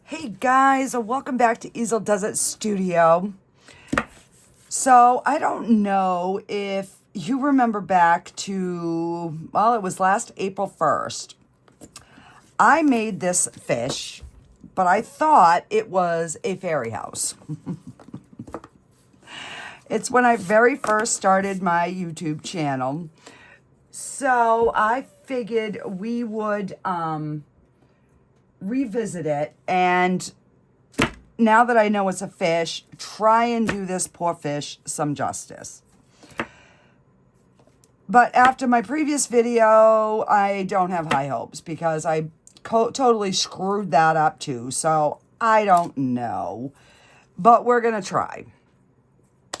Hey guys, welcome back to Easeldoesitstudio. So I don't know if you remember back to, well, it was last April 1st. I made this fish, but I thought it was a fairy house. It's when I very first started my YouTube channel. So I figured we would revisit it, and now that I know it's a fish, try and do this poor fish some justice. But after my previous video, I don't have high hopes because I totally screwed that up too. So I don't know, but we're going to try.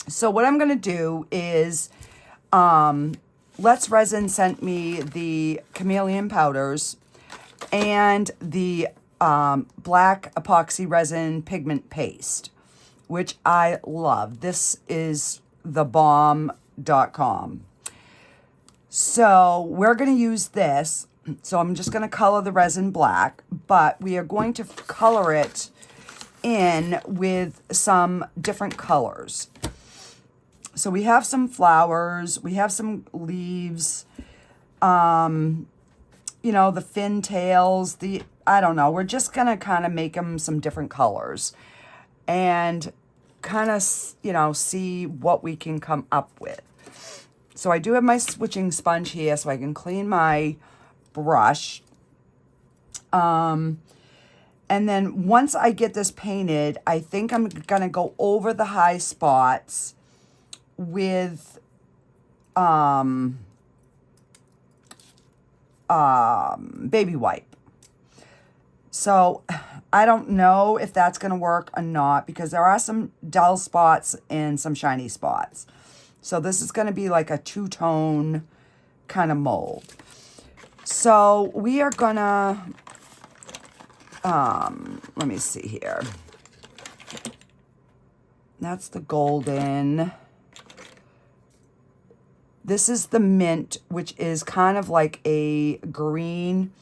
So what I'm going to do is, Let's Resin sent me the chameleon powders and the black epoxy resin pigment paste, which I love. This is thebomb.com. So we're going to use this. So I'm just going to color the resin black, but we are going to color it in with some different colors. So we have some flowers, we have some leaves, you know, the fin tails, I don't know. We're just going to kind of make them some different colors and kind of, you know, see what we can come up with. So I do have my switching sponge here so I can clean my brush. And then once I get this painted, I think I'm going to go over the high spots with baby wipe. So I don't know if that's going to work or not because there are some dull spots and some shiny spots. So this is going to be like a two-tone kind of mold. So we are going to, let me see here. That's the golden. This is the mint, which is kind of like a green.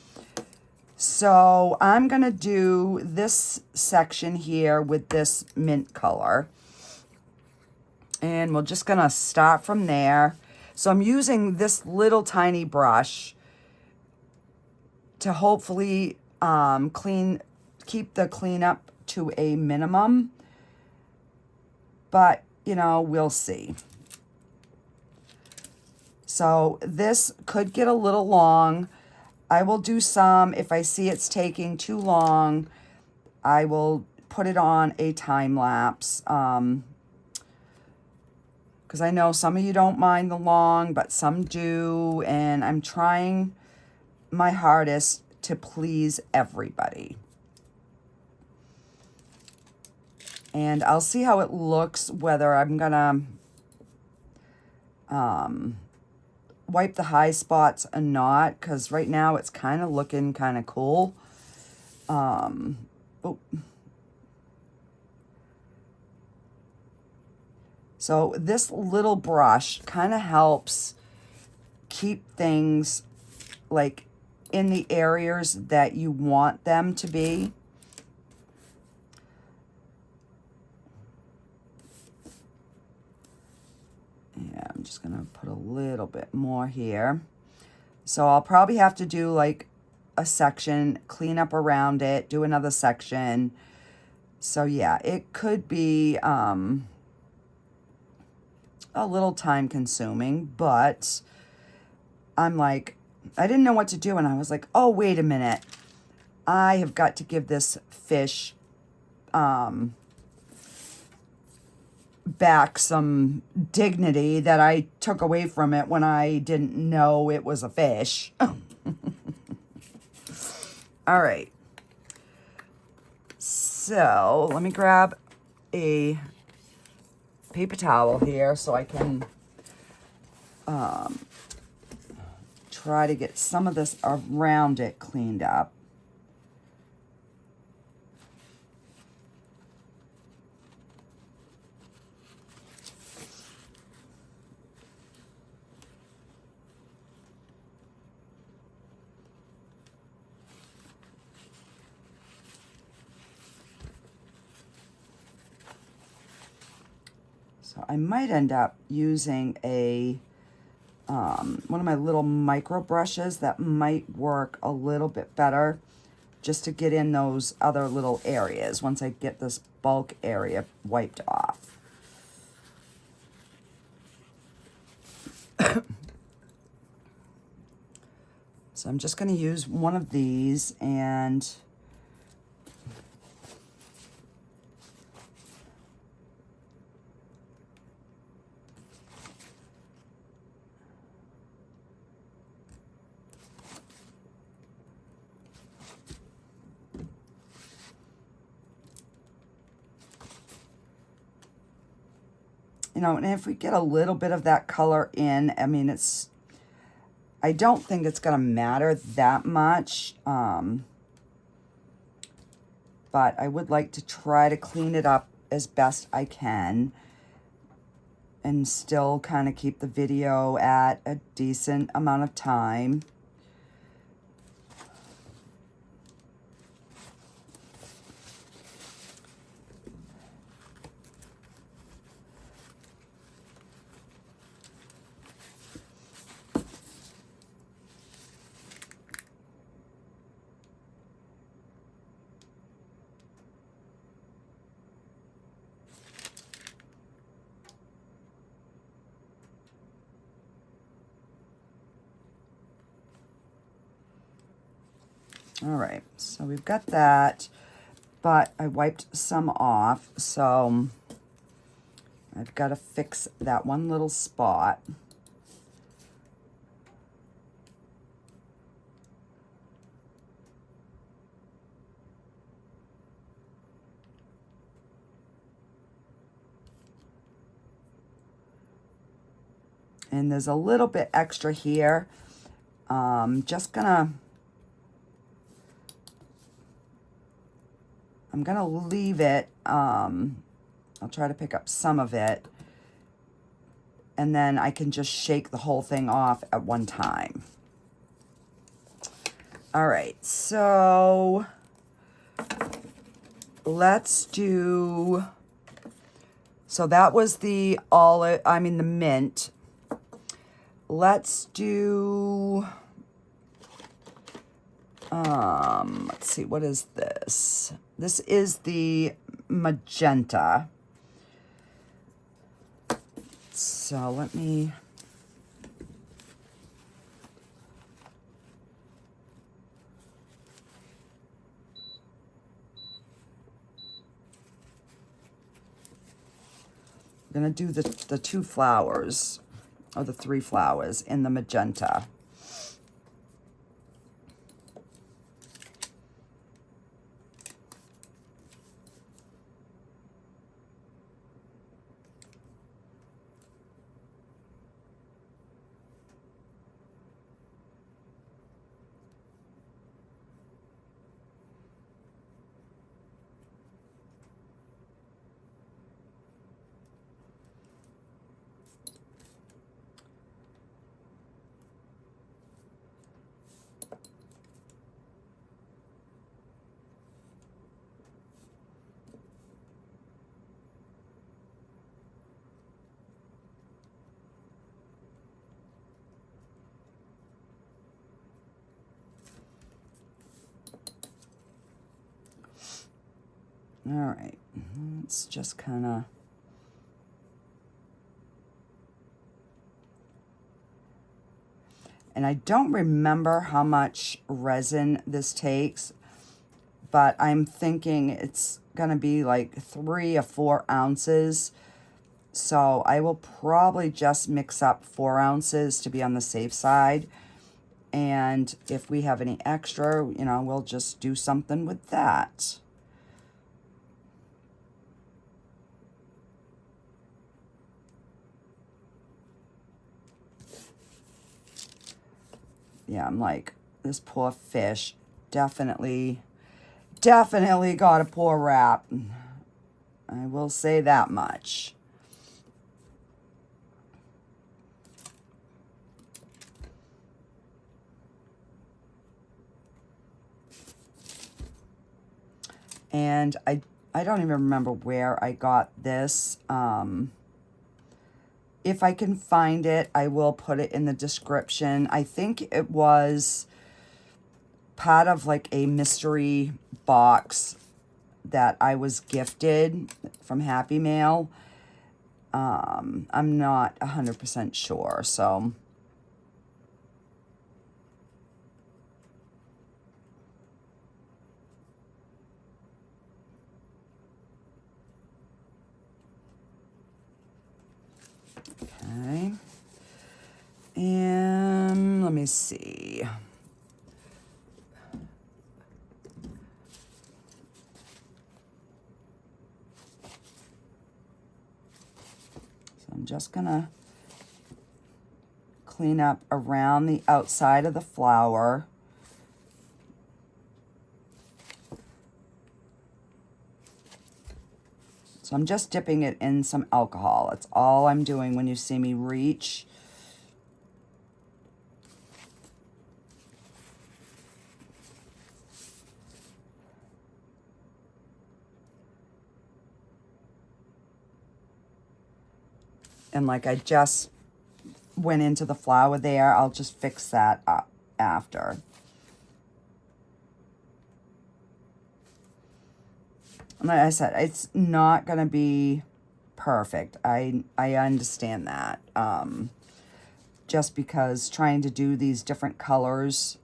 So I'm going to do this section here with this mint color. And we're just going to start from there. So I'm using this little tiny brush to hopefully keep the cleanup to a minimum. But, you know, we'll see. So this could get a little long. I will do some. If I see it's taking too long, I will put it on a time lapse. Because I know some of you don't mind the long, but some do. And I'm trying my hardest to please everybody. And I'll see how it looks, whether I'm going to wipe the high spots or not, because right now it's kind of looking kind of cool. Oh. So this little brush kind of helps keep things like in the areas that you want them to be. Yeah, I'm just going to put a little bit more here. So I'll probably have to do like a section, clean up around it, do another section. So yeah, it could be a little time consuming, but I'm like, I didn't know what to do. And I was like, oh, wait a minute. I have got to give this fish back some dignity that I took away from it when I didn't know it was a fish. All right. So let me grab a paper towel here so I can try to get some of this around it cleaned up. So I might end up using a one of my little micro brushes that might work a little bit better just to get in those other little areas once I get this bulk area wiped off. So I'm just going to use one of these and you know, and if we get a little bit of that color in, I mean, I don't think it's going to matter that much, but I would like to try to clean it up as best I can and still kind of keep the video at a decent amount of time. All right, so we've got that, but I wiped some off, so I've got to fix that one little spot. And there's a little bit extra here. I'm gonna leave it. I'll try to pick up some of it, and then I can just shake the whole thing off at one time. All right, so let's do, so that was the the mint. Let's do, let's see, what is this? This is the magenta. So let me, I'm gonna do the two flowers, or the three flowers in the magenta. All right, let's just kind of, and I don't remember how much resin this takes, but I'm thinking it's gonna be like 3 or 4 ounces. So I will probably just mix up 4 ounces to be on the safe side. And if we have any extra, you know, we'll just do something with that. Yeah, I'm like, this poor fish definitely got a poor rap. I will say that much. And I don't even remember where I got this. If I can find it, I will put it in the description. I think it was part of like a mystery box that I was gifted from Happy Mail. I'm not 100% sure, so. Okay. And let me see. I'm just gonna clean up around the outside of the flower. So I'm just dipping it in some alcohol. That's all I'm doing when you see me reach. And like I just went into the flower there, I'll just fix that up after. And like I said, it's not going to be perfect. I understand that. Just because trying to do these different colors,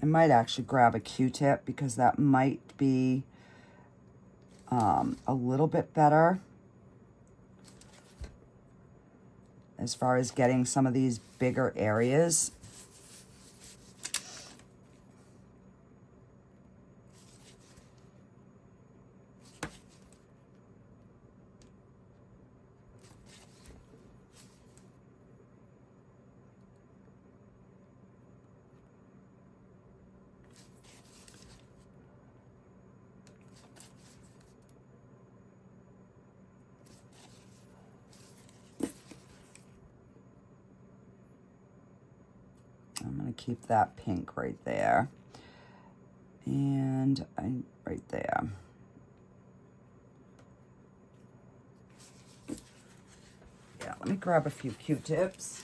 I might actually grab a Q-tip because that might be a little bit better as far as getting some of these bigger areas. I'm going to keep that pink right there. And right there. Yeah, let me grab a few Q-tips.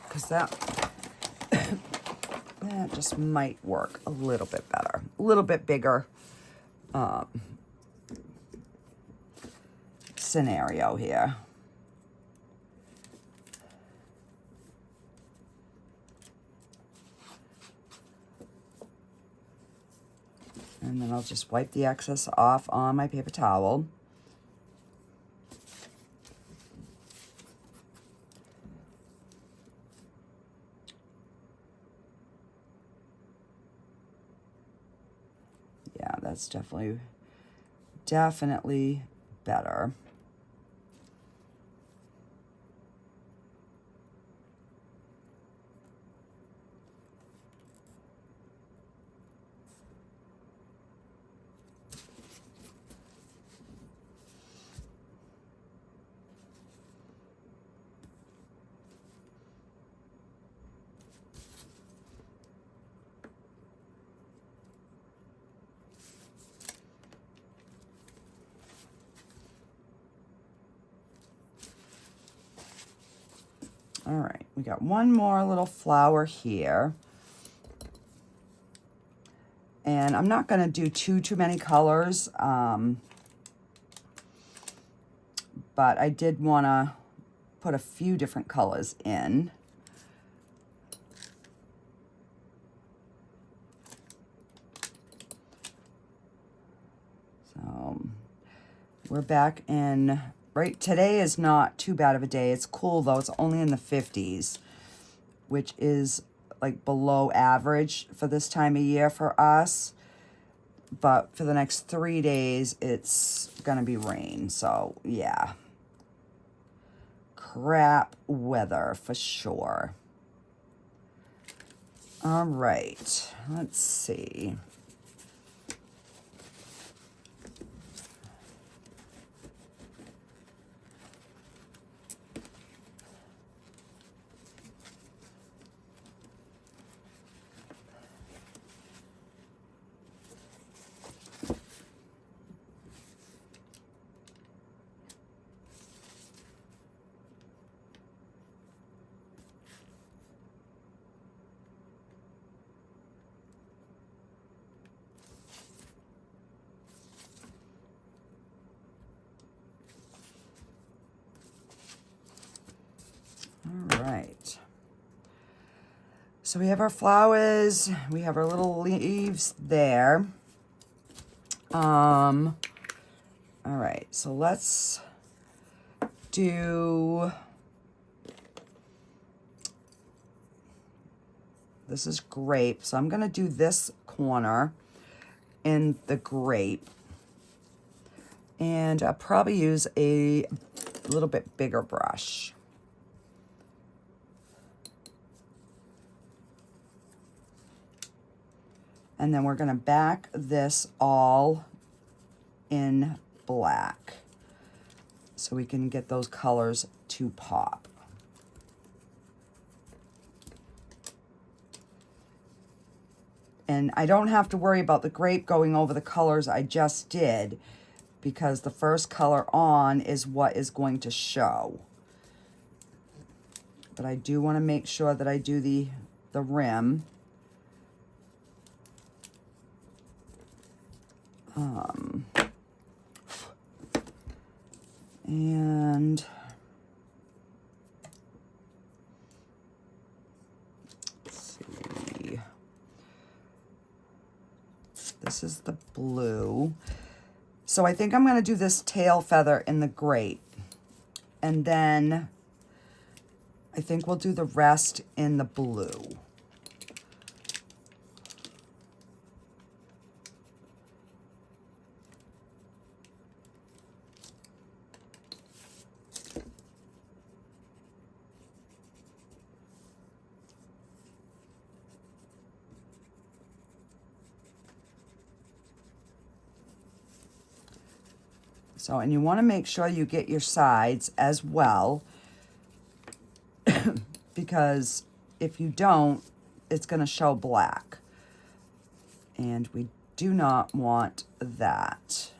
Because that just might work a little bit better. A little bit bigger scenario here. And then I'll just wipe the excess off on my paper towel. Yeah, that's definitely better. All right, we got one more little flower here. And I'm not going to do too many colors, but I did want to put a few different colors in. So we're back in, right, today is not too bad of a day. It's cool though, it's only in the 50s, which is like below average for this time of year for us. But for the next 3 days, it's gonna be rain, so yeah. Crap weather for sure. All right, let's see. So we have our flowers, we have our little leaves there. All right, so let's do, this is grape, so I'm gonna do this corner in the grape. And I'll probably use a little bit bigger brush. And then we're gonna back this all in black so we can get those colors to pop. And I don't have to worry about the grape going over the colors I just did, because the first color on is what is going to show. But I do want to make sure that I do the rim. And let's see. This is the blue. So I think I'm going to do this tail feather in the grape. And then I think we'll do the rest in the blue. So, and you want to make sure you get your sides as well, because if you don't, it's going to show black. And we do not want that.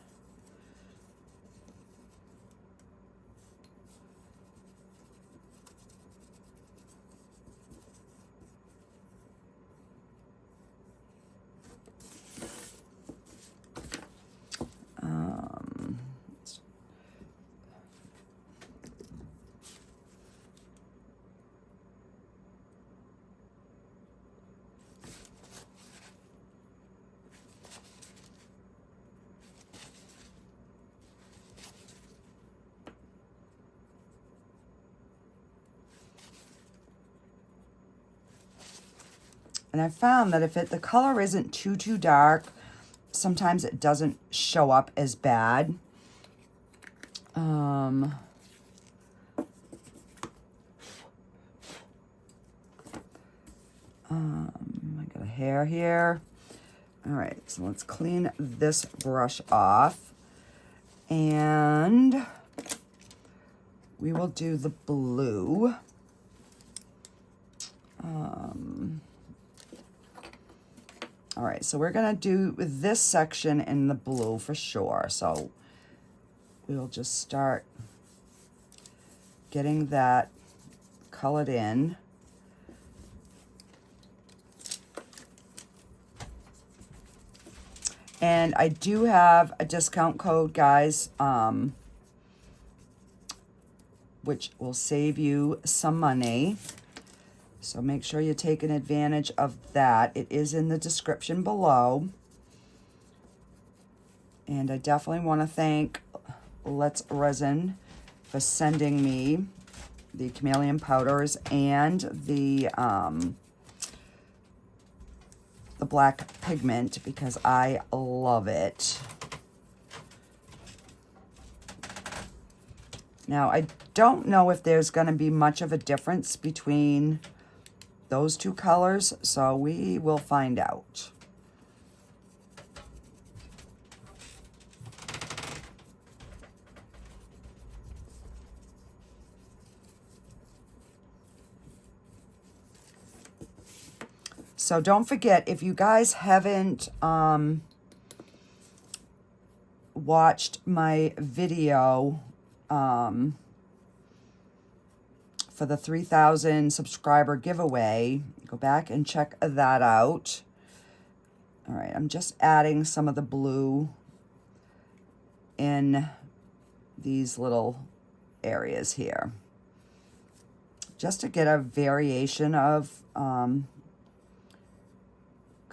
And I found that if the color isn't too dark, sometimes it doesn't show up as bad. I got a hair here. All right, so let's clean this brush off. And we will do the blue. All right, so we're gonna do this section in the blue for sure. So we'll just start getting that colored in. And I do have a discount code, guys, which will save you some money. So make sure you're taking advantage of that. It is in the description below. And I definitely want to thank Let's Resin for sending me the chameleon powders and the black pigment, because I love it. Now, I don't know if there's going to be much of a difference between those two colors, so we will find out. So don't forget, if you guys haven't watched my video for the 3,000 subscriber giveaway, go back and check that out. All right, I'm just adding some of the blue in these little areas here, just to get a variation of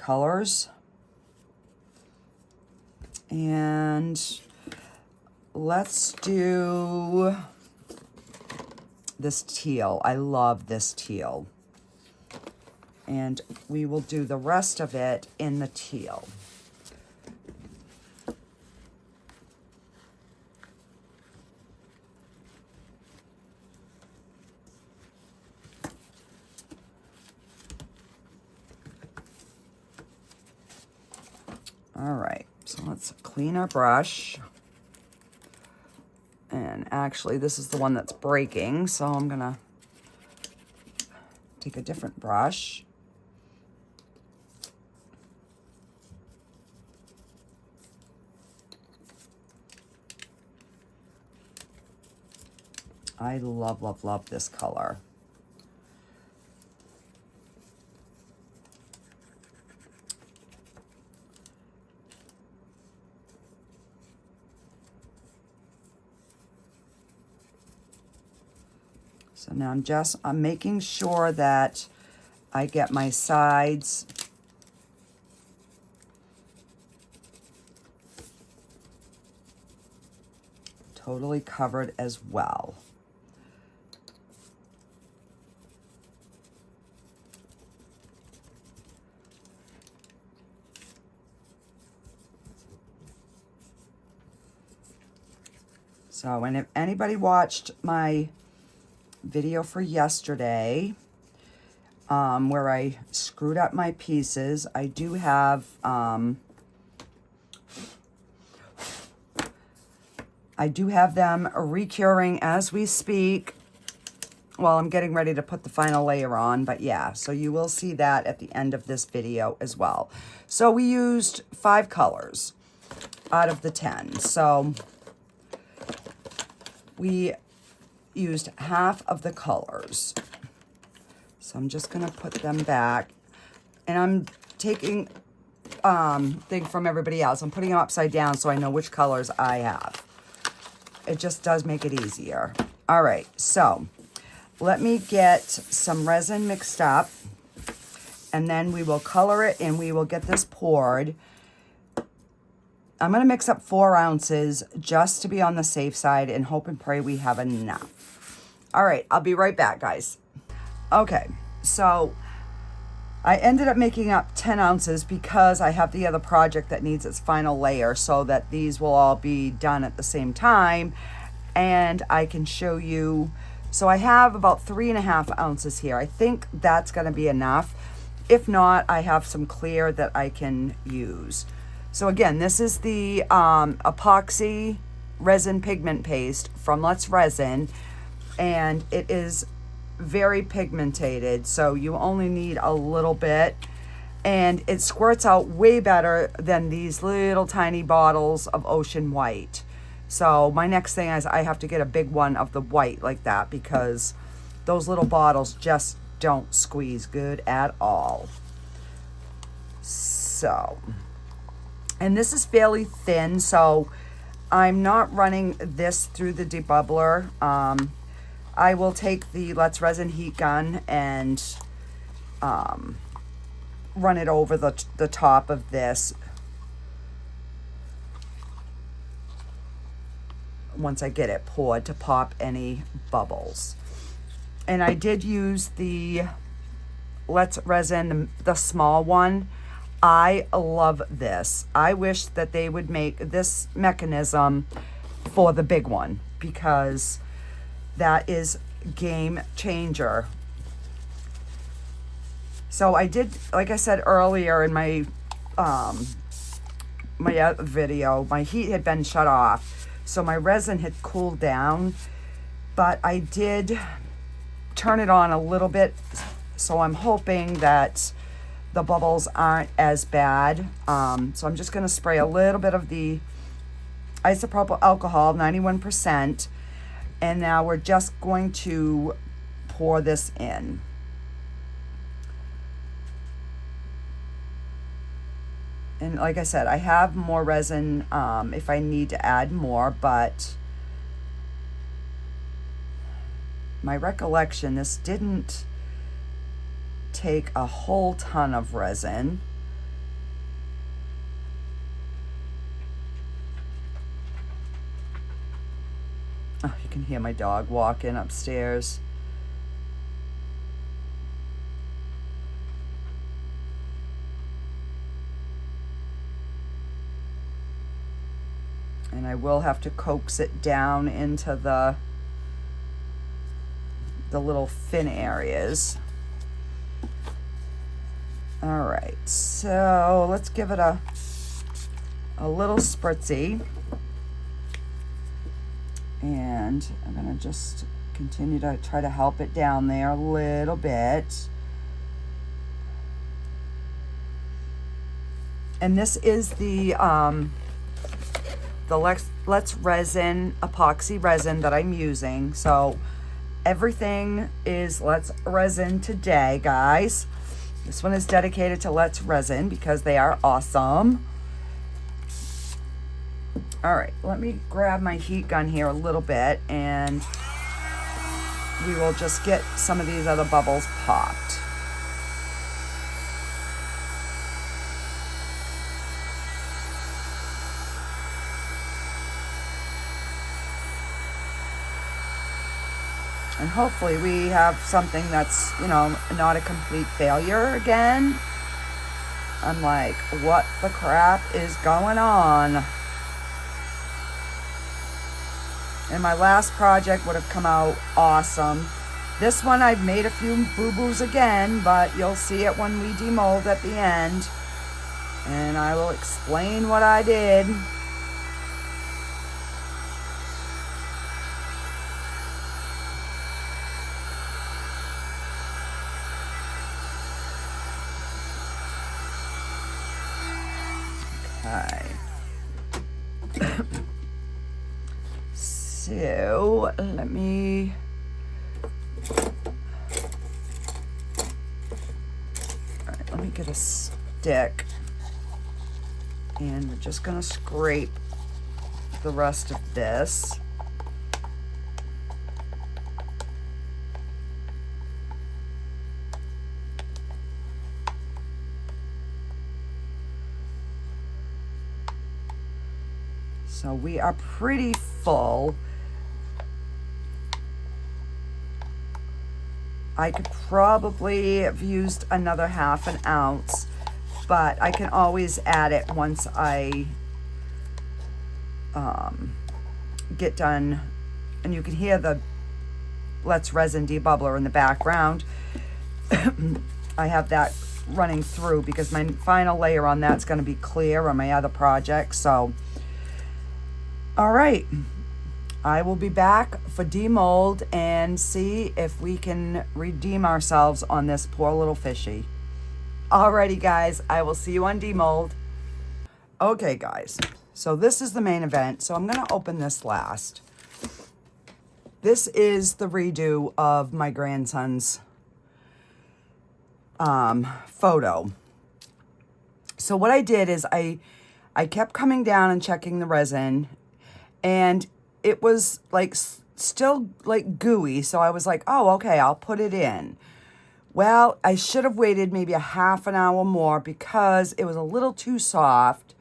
colors. And let's do this teal. I love this teal. And we will do the rest of it in the teal. All right, so let's clean our brush. And actually, this is the one that's breaking, so I'm gonna take a different brush. I love, love, love this color. So now I'm making sure that I get my sides totally covered as well. So, and if anybody watched my video for yesterday, where I screwed up my pieces, I do have, them recuring as we speak. Well, I'm getting ready to put the final layer on, but yeah, so you will see that at the end of this video as well. So we used 5 colors out of the 10. So we used half of the colors. So I'm just gonna put them back, and I'm taking thing from everybody else. I'm putting them upside down so I know which colors I have. It just does make it easier. All right, so let me get some resin mixed up, and then we will color it and we will get this poured. I'm gonna mix up 4 ounces just to be on the safe side and hope and pray we have enough. All right, I'll be right back, guys. Okay, so I ended up making up 10 ounces because I have the other project that needs its final layer, so that these will all be done at the same time, and I can show you. So I have about 3.5 ounces here. I think that's gonna be enough. If not, I have some clear that I can use. So again, this is the Epoxy resin pigment paste from Let's Resin, and it is very pigmented, so you only need a little bit, and it squirts out way better than these little tiny bottles of Ocean White. So my next thing is I have to get a big one of the white like that, because those little bottles just don't squeeze good at all. So, and this is fairly thin, so I'm not running this through the debubbler. I will take the Let's Resin heat gun and run it over the top of this once I get it poured to pop any bubbles. And I did use the Let's Resin, the small one. I love this. I wish that they would make this mechanism for the big one, because that is game changer. So I did, like I said earlier in my my video, my heat had been shut off, so my resin had cooled down, but I did turn it on a little bit, so I'm hoping that the bubbles aren't as bad. So I'm just going to spray a little bit of the isopropyl alcohol, 91%, and now we're just going to pour this in. And like I said, I have more resin if I need to add more, but my recollection, this didn't take a whole ton of resin. Oh, you can hear my dog walking upstairs. And I will have to coax it down into the little fin areas. All right, so let's give it a little spritzy. And I'm gonna just continue to try to help it down there a little bit. And this is the Let's Resin epoxy resin that I'm using. So everything is Let's Resin today, guys. This one is dedicated to Let's Resin because they are awesome. All right, let me grab my heat gun here a little bit and we will just get some of these other bubbles popped. And hopefully we have something that's, you know, not a complete failure again. I'm like, what the crap is going on? And my last project would have come out awesome. This one I've made a few boo-boos again, but you'll see it when we demold at the end. And I will explain what I did. Okay. So let me get a stick and we're just gonna scrape the rest of this. So we are pretty full. I could probably have used another ½ an ounce, but I can always add it once I get done. And you can hear the Let's Resin debubbler in the background. I have that running through because my final layer on that's going to be clear on my other project. So, all right. I will be back for demold and see if we can redeem ourselves on this poor little fishy. Alrighty, guys, I will see you on demold. Okay, guys, so this is the main event. So I'm gonna open this last. This is the redo of my grandson's photo. So what I did is I kept coming down and checking the resin, and it was like still like gooey. So I was like, oh, okay, I'll put it in. Well, I should have waited maybe a ½ an hour more because it was a little too soft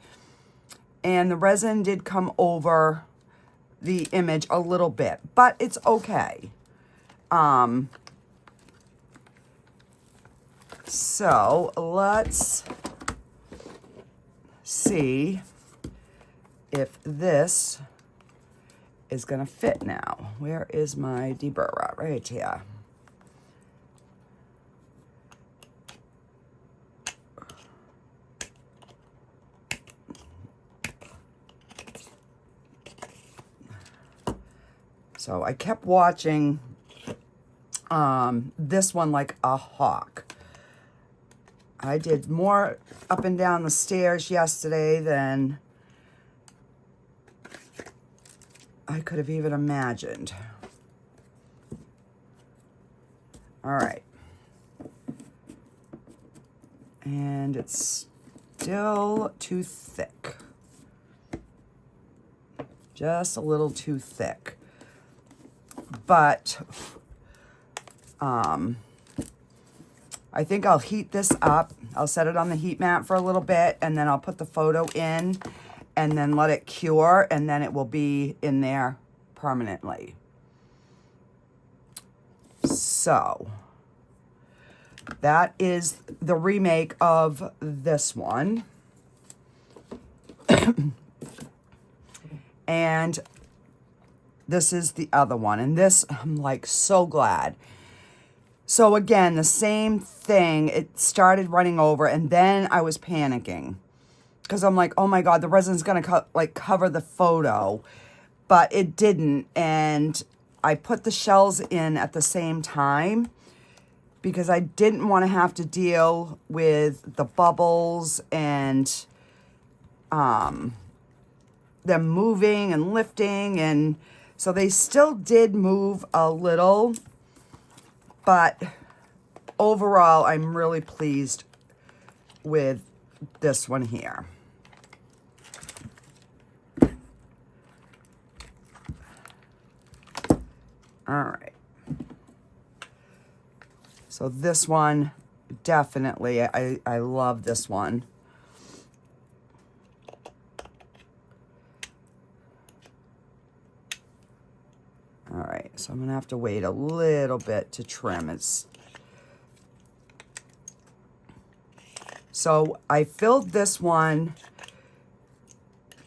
and the resin did come over the image a little bit, but it's okay. So let's see if this is gonna fit now. Where is my deburrer? Right here. So I kept watching this one like a hawk. I did more up and down the stairs yesterday than I could have even imagined. All right. And it's still too thick. Just a little too thick. But I think I'll heat this up. I'll set it on the heat mat for a little bit, and then I'll put the photo in and then let it cure, and then it will be in there permanently. So that is the remake of this one. And this is the other one. And this, I'm like so glad. So again, the same thing. It started running over and then I was panicking. Because I'm like, oh my God, the resin's going to cover the photo. But it didn't. And I put the shells in at the same time. Because I didn't want to have to deal with the bubbles and them moving and lifting, and so they still did move a little, but overall I'm really pleased with this one here. All right, so this one definitely, I love this one. All right, so I'm going to have to wait a little bit to trim it. So I filled this one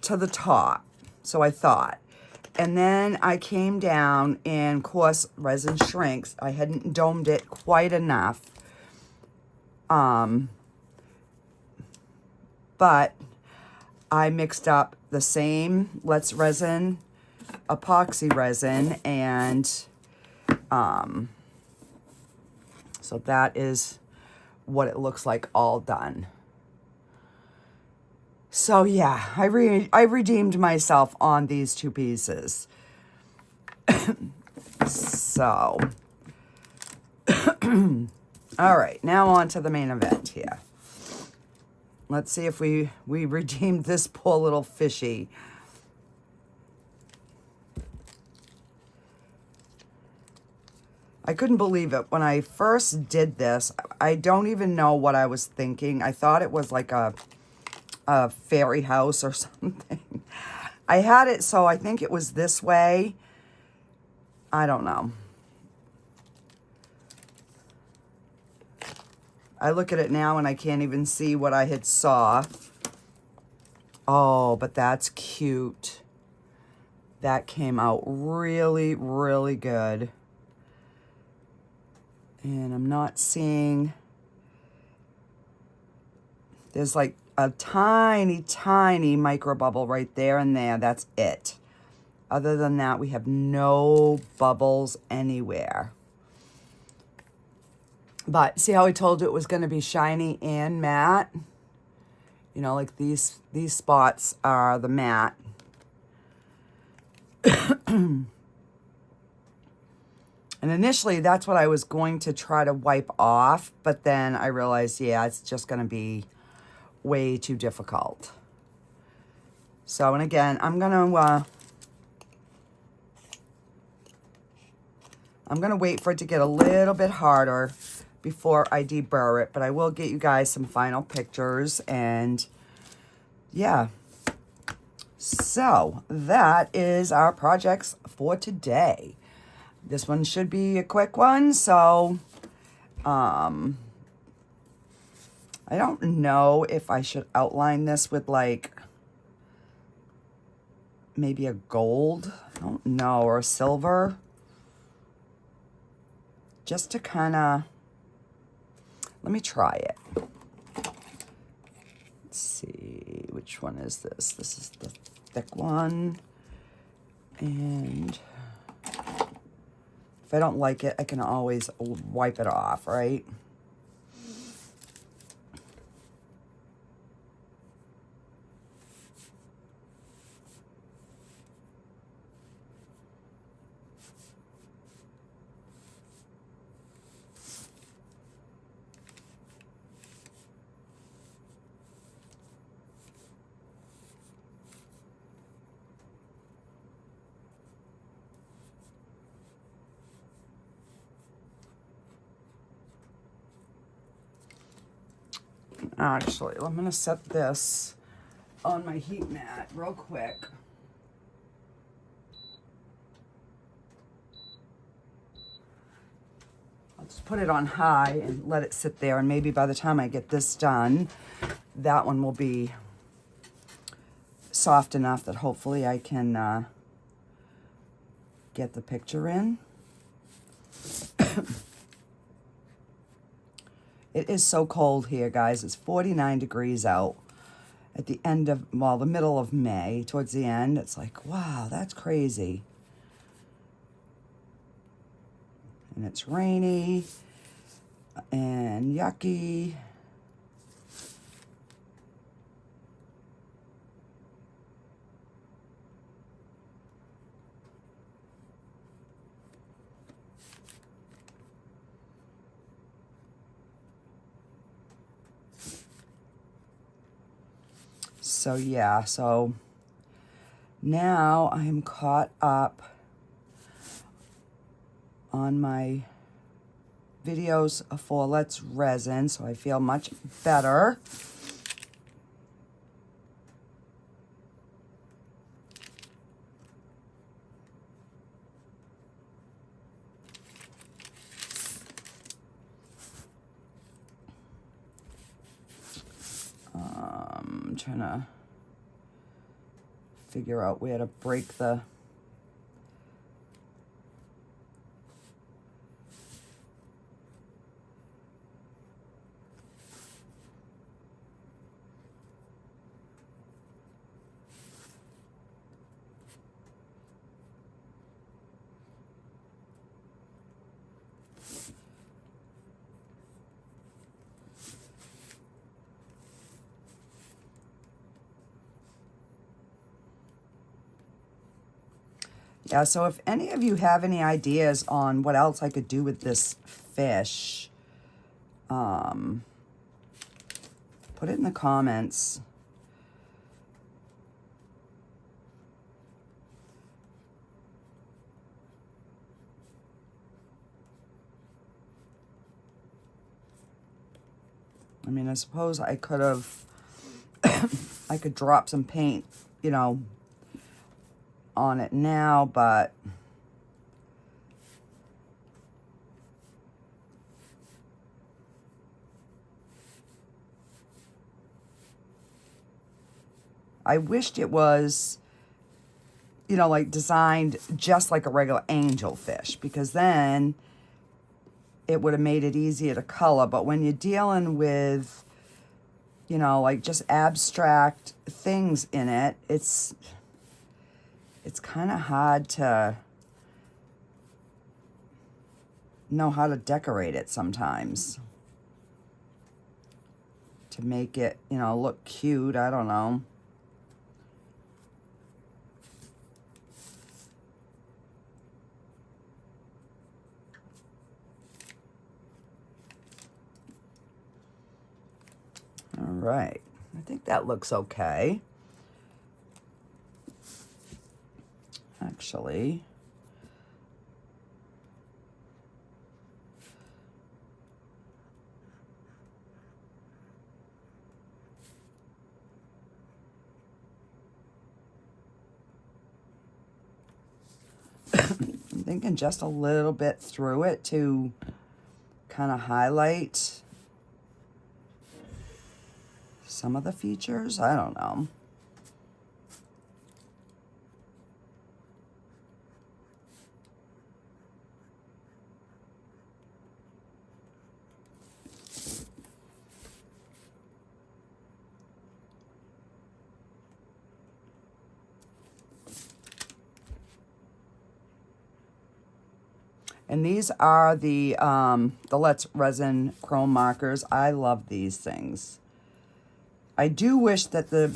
to the top, so I thought. And then I came down, and of course, resin shrinks. I hadn't domed it quite enough. But I mixed up the same Let's Resin epoxy resin, and so that is what it looks like all done. So yeah, I redeemed myself on these two pieces. So all right, now on to the main event here. Let's see if we redeemed this poor little fishy. I couldn't believe it. When I first did this, I don't even know what I was thinking. I thought it was like a fairy house or something. I had it, so I think it was this way. I don't know. I look at it now and I can't even see what I had saw. Oh, but that's cute. That came out really, really good. And I'm not seeing, there's like a tiny, tiny micro bubble right there and there. That's it. Other than that, we have no bubbles anywhere. But see how I told you it was going to be shiny and matte? You know, like these spots are the matte. And initially, that's what I was going to try to wipe off. But then I realized, yeah, it's just going to be way too difficult. So, and again, I'm going to wait for it to get a little bit harder before I deburr it. But I will get you guys some final pictures. And, yeah. So, that is our projects for today. This one should be a quick one, so I don't know if I should outline this with like maybe a gold, I don't know, or a silver. Just to kind of, let me try it. Let's see, which one is this? This is the thick one. And if I don't like it, I can always wipe it off, right? Actually, I'm going to set this on my heat mat real quick. I'll just put it on high and let it sit there, and maybe by the time I get this done, that one will be soft enough that hopefully I can get the picture in. It is so cold here, guys. It's 49 degrees out at the end of, well, the middle of May. Towards the end, it's like, wow, that's crazy. And it's rainy and yucky. So yeah, so now I am caught up on my videos for Let's Resin, so I feel much better. I'm trying to figure out where to break the yeah, so if any of you have any ideas on what else I could do with this fish, put it in the comments. I mean, I suppose I could have, I could drop some paint, you know, on it now, but I wished it was, you know, like designed just like a regular angelfish, because then it would have made it easier to color. But when you're dealing with, you know, like just abstract things in it, it's kind of hard to know how to decorate it sometimes to make it, you know, look cute. I don't know. All right, I think that looks okay. Actually, I'm thinking just a little bit through it to kind of highlight some of the features. I don't know. And these are the Let's Resin chrome markers. I love these things. I do wish that the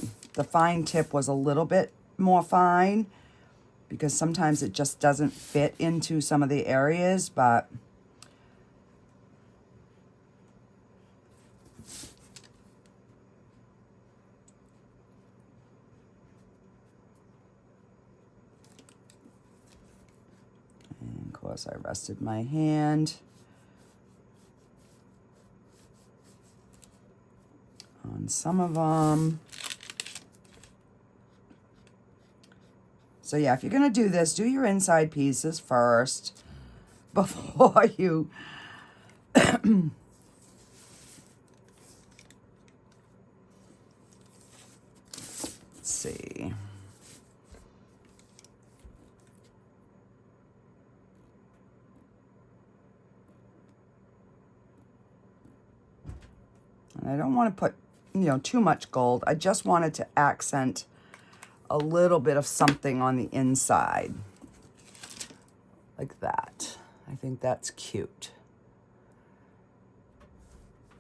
fine tip was a little bit more fine, because sometimes it just doesn't fit into some of the areas, but and of course I rested my hand on some of them. So yeah, if you're gonna do this, do your inside pieces first before you Let's see. And I don't want to put, too much gold. I just wanted to accent a little bit of something on the inside. Like that. I think that's cute.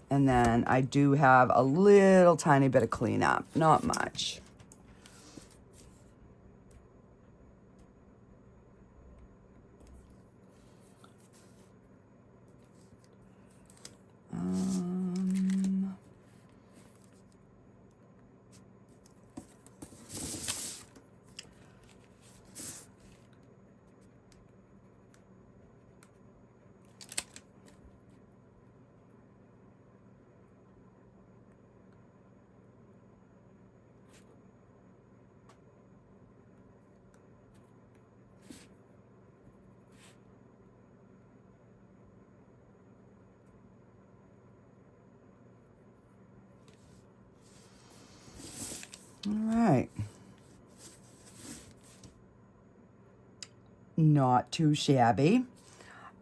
And then I do have a little tiny bit of cleanup, not much. All right. Not too shabby.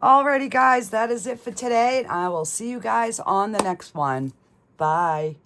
Alrighty, guys, that is it for today. I will see you guys on the next one. Bye.